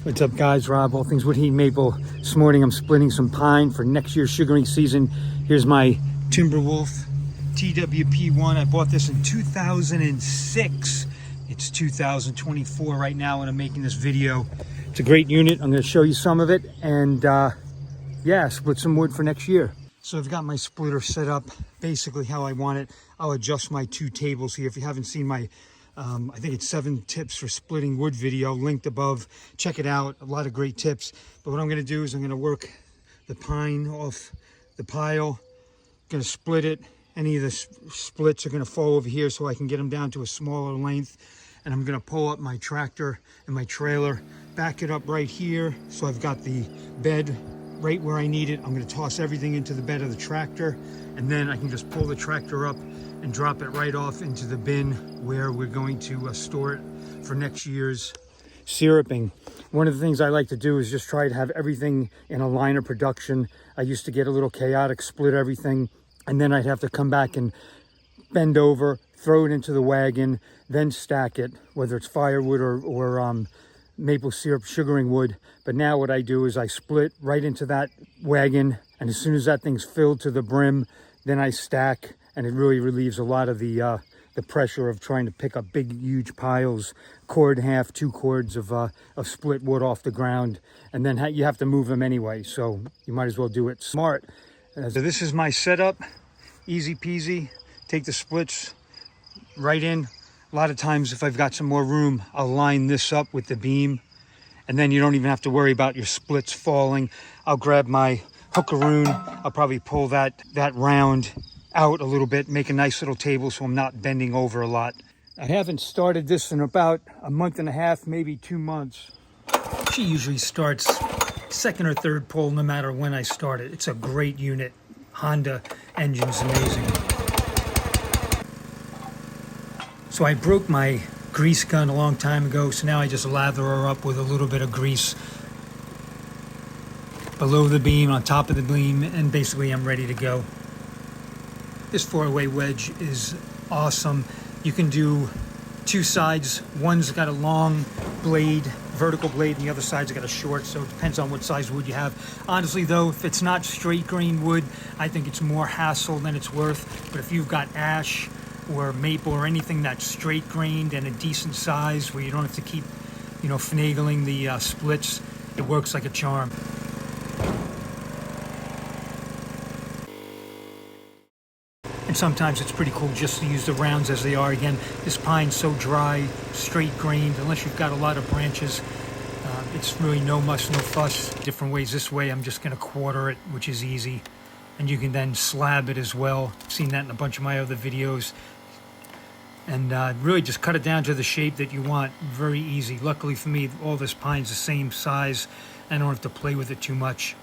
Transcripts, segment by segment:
What's up, guys? Rob, all things wood heat maple. This morning I'm splitting some pine for next year's sugaring season. Here's my Timberwolf TWP1. I bought this in 2006. It's 2024 right now when I'm making this video. It's a great unit. I'm going to show you some of it and yeah, split some wood for next year. So I've got my splitter set up basically how I want it. I'll adjust my two tables here. If you haven't seen my I think it's 7 tips for splitting wood video linked above. Check it out. A lot of great tips. But what I'm going to do is I'm going to work the pine off the pile. Going to split it. Any of the splits are going to fall over here so I can get them down to a smaller length. And I'm going to pull up my tractor and my trailer, back it up right here so I've got the bed right where I need it. I'm going to toss everything into the bed of the tractor, and then I can just pull the tractor up and drop it right off into the bin where we're going to store it for next year's syruping. One of the things I like to do is just try to have everything in a line of production. I used to get a little chaotic, split everything, and then I'd have to come back and bend over, throw it into the wagon, then stack it, whether it's firewood or maple syrup sugaring wood. But now what I do is I split right into that wagon, and as soon as that thing's filled to the brim, then I stack, and it really relieves a lot of the pressure of trying to pick up big, huge piles, cord and a half, 2 cords of split wood off the ground, and then you have to move them anyway, so you might as well do it smart. So this is my setup, easy peasy. Take the splits right in. A lot of times if I've got some more room, I'll line this up with the beam, and then you don't even have to worry about your splits falling. I'll grab my hookaroon. I'll probably pull that round out a little bit, make a nice little table so I'm not bending over a lot. I haven't started this in about a month and a half, maybe 2 months. She usually starts second or third pull no matter when I start it. It's a great unit. Honda engine's amazing. So I broke my grease gun a long time ago, so now I just lather her up with a little bit of grease below the beam, on top of the beam, and basically I'm ready to go. This 4-way wedge is awesome. You can do 2 sides. One's got a long blade, vertical blade, and the other side's got a short, so it depends on what size wood you have. Honestly though, if it's not straight grain wood, I think it's more hassle than it's worth. But if you've got ash or maple or anything that's straight grained and a decent size where you don't have to keep, finagling the splits, it works like a charm. And sometimes it's pretty cool just to use the rounds as they are. Again, this pine's so dry, straight grained, unless you've got a lot of branches, it's really no muss, no fuss. Different ways. This way I'm just going to quarter it, which is easy. And you can then slab it as well. I've seen that in a bunch of my other videos. And really just cut it down to the shape that you want. Very easy. Luckily for me, all this pine's the same size. I don't have to play with it too much.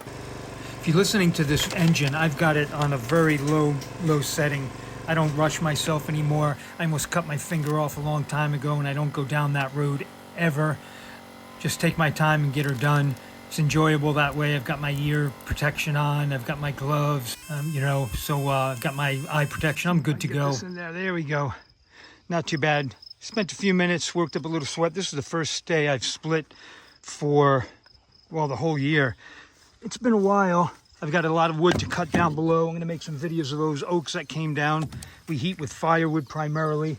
If you're listening to this engine, I've got it on a very low setting. I don't rush myself anymore. I almost cut my finger off a long time ago, and I don't go down that road ever. Just take my time and get her done. It's enjoyable that way. I've got my ear protection on. I've got my gloves, so I've got my eye protection. I'm good to go. There we go. Not too bad. Spent a few minutes, worked up a little sweat. This is the first day I've split for, well, the whole year. It's been a while. I've got a lot of wood to cut down below. I'm going to make some videos of those oaks that came down. We heat with firewood primarily.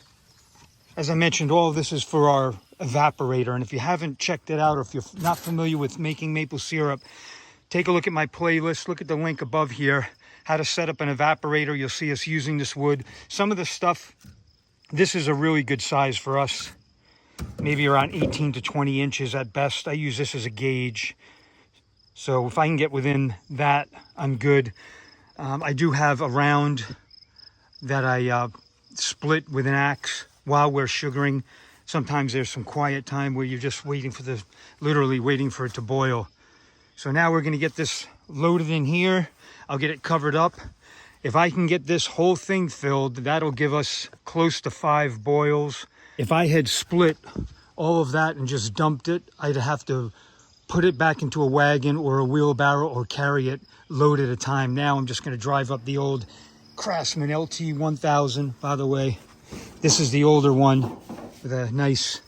As I mentioned, all of this is for our evaporator. And if you haven't checked it out, or if you're not familiar with making maple syrup, take a look at my playlist. Look at the link above here. How to set up an evaporator. You'll see us using this wood. Some of the stuff, this is a really good size for us. Maybe around 18 to 20 inches at best. I use this as a gauge. So if I can get within that, I'm good. I do have a round that I split with an axe while we're sugaring. Sometimes there's some quiet time where you're just waiting for literally waiting for it to boil. So now we're going to get this loaded in here. I'll get it covered up. If I can get this whole thing filled, that'll give us close to 5 boils. If I had split all of that and just dumped it, I'd have to put it back into a wagon or a wheelbarrow or carry it load at a time. Now I'm just going to drive up the old Craftsman LT1000. By the way, this is the older one with a nice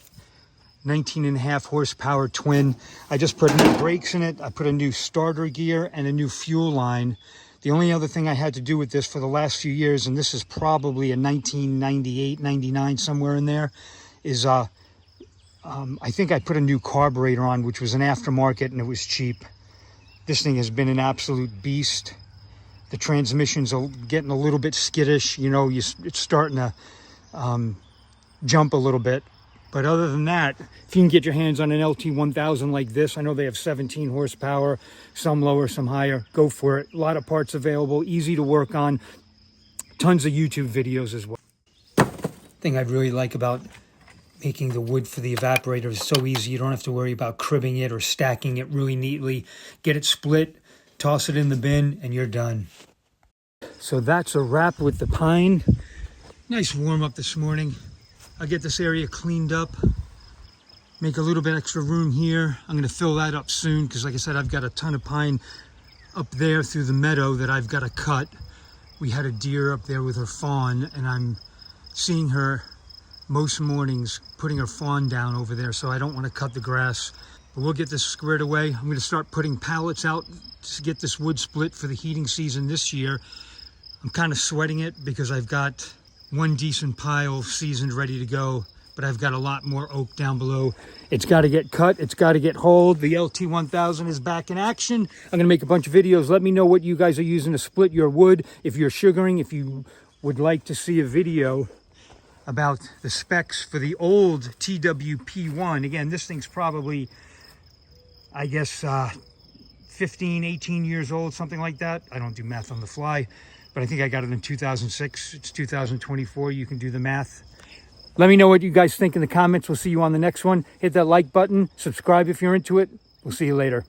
19.5 horsepower twin. I just put new brakes in it. I put a new starter gear and a new fuel line. The only other thing I had to do with this for the last few years, and this is probably a 1998, 99, somewhere in there, is I think I put a new carburetor on, which was an aftermarket, and it was cheap. This thing has been an absolute beast. The transmissions are getting a little bit skittish. You know, it's starting to jump a little bit. But other than that, if you can get your hands on an LT1000 like this, I know they have 17 horsepower, some lower, some higher, go for it. A lot of parts available, easy to work on, tons of YouTube videos as well. Thing I really like about making the wood for the evaporator is so easy. You don't have to worry about cribbing it or stacking it really neatly. Get it split, toss it in the bin, and you're done. So that's a wrap with the pine. Nice warm up this morning. I'll get this area cleaned up, make a little bit extra room here. I'm going to fill that up soon because, like I said, I've got a ton of pine up there through the meadow that I've got to cut. We had a deer up there with her fawn, and I'm seeing her most mornings putting her fawn down over there, so I don't want to cut the grass. But we'll get this squared away. I'm going to start putting pallets out to get this wood split for the heating season this year. I'm kind of sweating it because I've got one decent pile seasoned, ready to go, but I've got a lot more oak down below. It's got to get cut. It's got to get hauled. The LT1000 is back in action. I'm going to make a bunch of videos. Let me know what you guys are using to split your wood. If you're sugaring, if you would like to see a video about the specs for the old TWP1. Again, this thing's probably, I guess, 15, 18 years old, something like that. I don't do math on the fly, but I think I got it in 2006. It's 2024. You can do the math. Let me know what you guys think in the comments. We'll see you on the next one. Hit that like button. Subscribe if you're into it. We'll see you later.